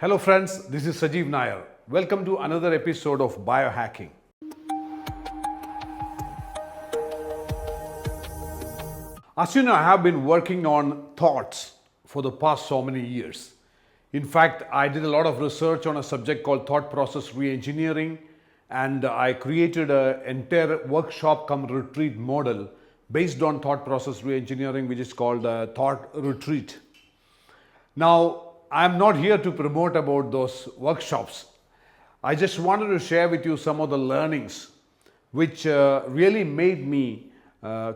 Hello friends, this is Sajeev Nair. Welcome to another episode of Biohacking. As you know, I have been working on thoughts for the past so many years. In fact, I did a lot of research on a subject called thought process re-engineering, and I created an entire workshop come retreat model based on thought process re-engineering, which is called Thought Retreat. Now, I'm not here to promote about those workshops. I just wanted to share with you some of the learnings which really made me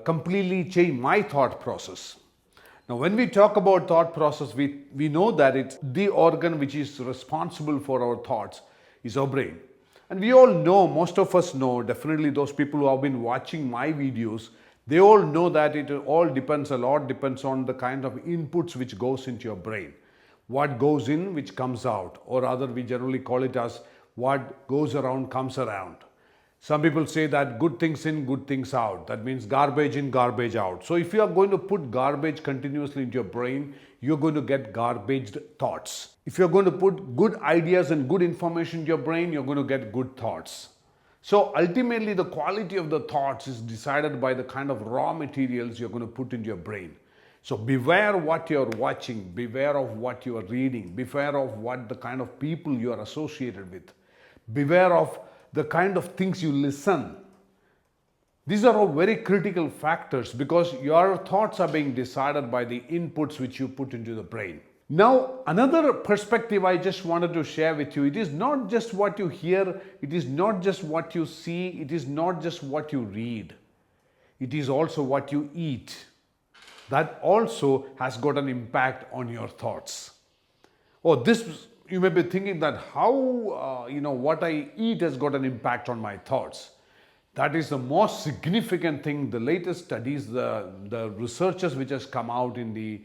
completely change my thought process. Now, when we talk about thought process, we know that it's the organ which is responsible for our thoughts is our brain. And we all know, most of us know, definitely those people who have been watching my videos, they all know that it all depends, a lot depends on the kind of inputs which goes into your brain. What goes in, which comes out, or rather we generally call it as what goes around comes around. Some people say that good things in, good things out. That means garbage in, garbage out. So if you are going to put garbage continuously into your brain, you're going to get garbaged thoughts. If you're going to put good ideas and good information into your brain, you're going to get good thoughts. So ultimately, the quality of the thoughts is decided by the kind of raw materials you're going to put into your brain. So beware what you're watching, beware of what you are reading, beware of what the kind of people you are associated with, beware of the kind of things you listen. These are all very critical factors because your thoughts are being decided by the inputs which you put into the brain. Now, another perspective I just wanted to share with you, it is not just what you hear, it is not just what you see, it is not just what you read, it is also what you eat. That also has got an impact on your thoughts. Oh, this, you may be thinking that how, what I eat has got an impact on my thoughts. That is the most significant thing. The latest studies, the researchers which has come out in the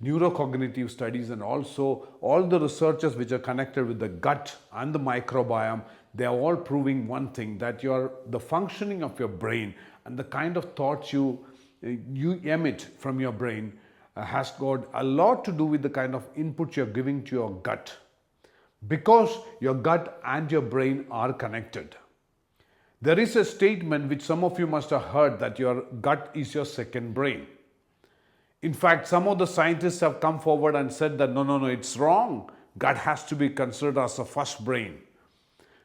neurocognitive studies and also all the researchers which are connected with the gut and the microbiome, they are all proving one thing, that the functioning of your brain and the kind of thoughts you emit from your brain has got a lot to do with the kind of input you're giving to your gut, because your gut and your brain are connected. There is a statement which some of you must have heard, that your gut is your second brain. In fact, some of the scientists have come forward and said that no, it's wrong. Gut has to be considered as a first brain.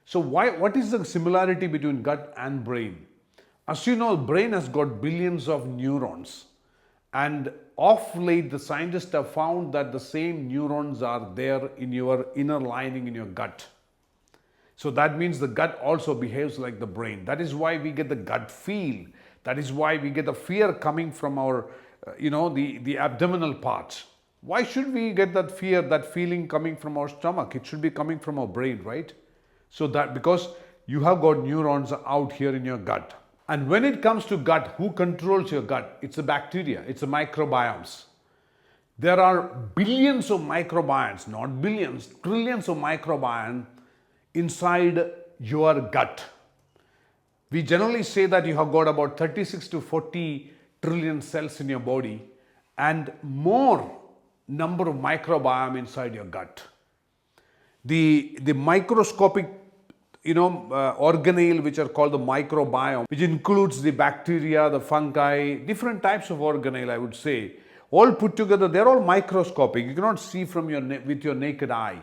So what is the similarity between gut and brain? As you know, the brain has got billions of neurons, and of late the scientists have found that the same neurons are there in your inner lining in your gut. So that means the gut also behaves like the brain. That is why we get the gut feel. That is why we get the fear coming from our, the abdominal part. Why should we get that fear, that feeling coming from our stomach? It should be coming from our brain, right? So that because you have got neurons out here in your gut. And when it comes to gut, who controls your gut? It's the bacteria, it's the microbiomes. There are billions of microbiomes, not billions, trillions of microbiomes inside your gut. We generally say that you have got about 36 to 40 trillion cells in your body and more number of microbiome inside your gut. The microscopic organelle which are called the microbiome, which includes the bacteria, the fungi, different types of organelle, I would say, all put together, they're all microscopic. You cannot see from with your naked eye.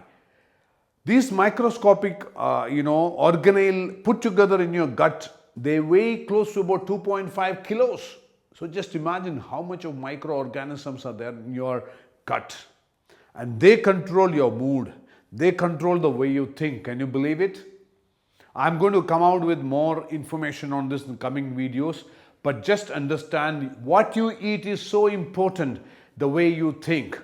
These microscopic, organelle put together in your gut, they weigh close to about 2.5 kilos. So just imagine how much of microorganisms are there in your gut. And they control your mood. They control the way you think. Can you believe it? I'm going to come out with more information on this in coming videos, but just understand what you eat is so important, the way you think.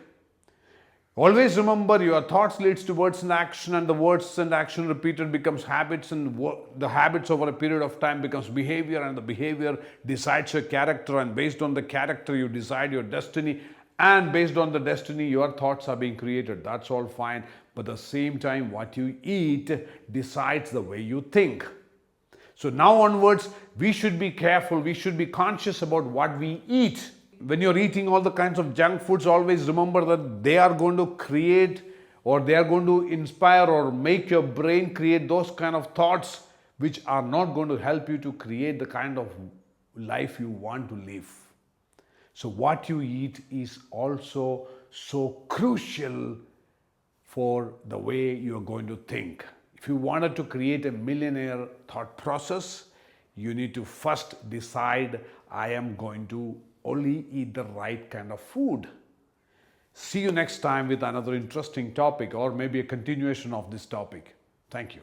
Always remember, your thoughts leads to words and action, and the words and action repeated becomes habits, and the habits over a period of time becomes behavior, and the behavior decides your character, and based on the character you decide your destiny, and based on the destiny your thoughts are being created. That's all fine, but at the same time what you eat decides the way you think. So now onwards we should be careful, we should be conscious about what we eat. When you're eating all the kinds of junk foods, always remember that they are going to create or they are going to inspire or make your brain create those kind of thoughts which are not going to help you to create the kind of life you want to live. So, what you eat is also so crucial for the way you are going to think. If you wanted to create a millionaire thought process, you need to first decide, I am going to only eat the right kind of food. See you next time with another interesting topic or maybe a continuation of this topic. Thank you.